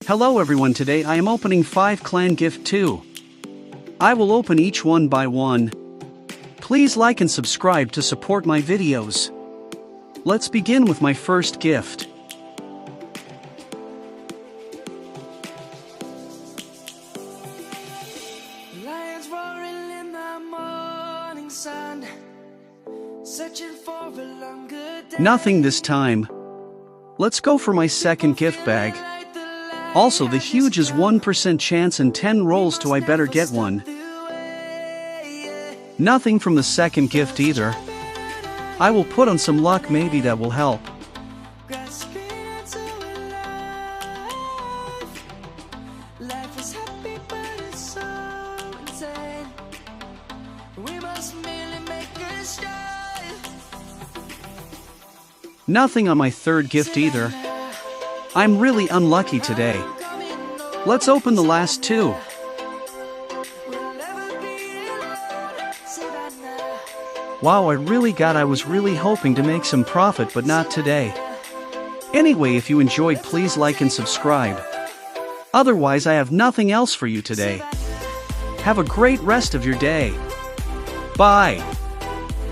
Hello everyone, today I am opening 5 clan gift 2. I will open each one by one. Please like and subscribe to support my videos. Let's begin with my first gift. Lions roaring in the morning sun, searching for a longer day. Nothing this time. Let's go for my second gift bag. Also, the huge is 1% chance and 10 rolls to I better get one. Nothing from the second gift either. I will put on some luck, maybe that will help. Life is happy, but it's so insane. We must merely make a start. Nothing on my third gift either. I'm really unlucky today. Let's open the last two. Wow, I was really hoping to make some profit, but not today. Anyway, if you enjoyed, please like and subscribe. Otherwise, I have nothing else for you today. Have a great rest of your day. Bye.